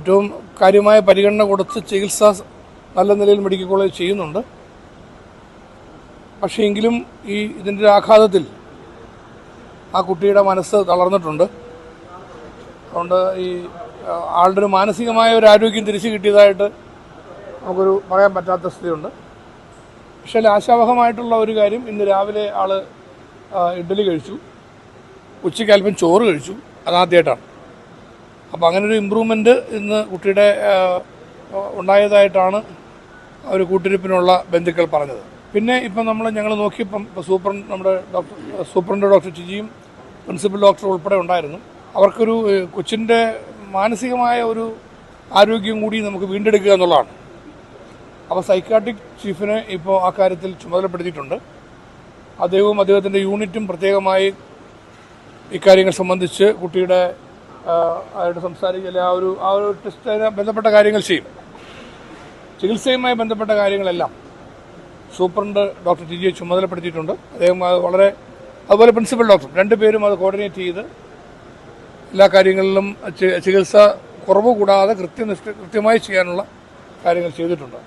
ഏറ്റവും കാര്യമായ പരിഗണന കൊടുത്ത് ചികിത്സ നല്ല നിലയിൽ മെഡിക്കൽ കോളേജ് ചെയ്യുന്നുണ്ട്. പക്ഷേ എങ്കിലും ഇതിൻ്റെ ആഘാതത്തിൽ ആ കുട്ടിയുടെ മനസ്സ് തളർന്നിട്ടുണ്ട്. അതുകൊണ്ട് ആളുടെ ഒരു മാനസികമായ ഒരു ആരോഗ്യം തിരിച്ചു കിട്ടിയതായിട്ട് നമുക്കൊരു പറയാൻ പറ്റാത്ത സ്ഥിതിയുണ്ട്. പക്ഷേ ആശാവഹമായിട്ടുള്ള ഒരു കാര്യം, ഇന്ന് രാവിലെ ആൾ ഇഡ്ഡലി കഴിച്ചു, ഉച്ചയ്ക്ക് അല്പം ചോറ് കഴിച്ചു, അതാദ്യമായിട്ടാണ്. അപ്പോൾ അങ്ങനൊരു ഇമ്പ്രൂവ്മെൻറ്റ് ഇന്ന് കുട്ടിയുടെ ഉണ്ടായതായിട്ടാണ് ഒരു കൂട്ടിരിപ്പിനുള്ള ബന്ധുക്കൾ പറഞ്ഞത്. പിന്നെ ഇപ്പം ഞങ്ങൾ നോക്കിയപ്പം നമ്മുടെ സൂപ്രണ്ട് ഡോക്ടർ ടിജിയും പ്രിൻസിപ്പൽ ഡോക്ടർ ഉൾപ്പെടെ ഉണ്ടായിരുന്നു. അവർക്കൊരു കൊച്ചിൻ്റെ മാനസികമായ ഒരു ആരോഗ്യം കൂടി നമുക്ക് വീണ്ടെടുക്കുക എന്നുള്ളതാണ്. അപ്പോൾ സൈക്കാട്രിക് ചീഫിനെ ഇപ്പോൾ ആ കാര്യത്തിൽ ചുമതലപ്പെടുത്തിയിട്ടുണ്ട്. അദ്ദേഹത്തിൻ്റെ യൂണിറ്റും പ്രത്യേകമായി ഇക്കാര്യങ്ങൾ സംബന്ധിച്ച് കുട്ടിയുടെ ആയിട്ട് സംസാരിക്കുക, ആ ഒരു ടെസ്റ്റ് ബന്ധപ്പെട്ട കാര്യങ്ങൾ ചെയ്യും. ചികിത്സയുമായി ബന്ധപ്പെട്ട കാര്യങ്ങളെല്ലാം സൂപ്രണ്ട് ഡോക്ടർ ടിജിയെ ചുമതലപ്പെടുത്തിയിട്ടുണ്ട്. അദ്ദേഹം അതുപോലെ പ്രിൻസിപ്പൽ ഡോക്ടർ രണ്ടുപേരും അത് കോർഡിനേറ്റ് ചെയ്ത് എല്ലാ കാര്യങ്ങളിലും ചികിത്സ കുറവ് കൂടാതെ കൃത്യമായി ചെയ്യാനുള്ള കാര്യങ്ങൾ ചെയ്തിട്ടുണ്ട്.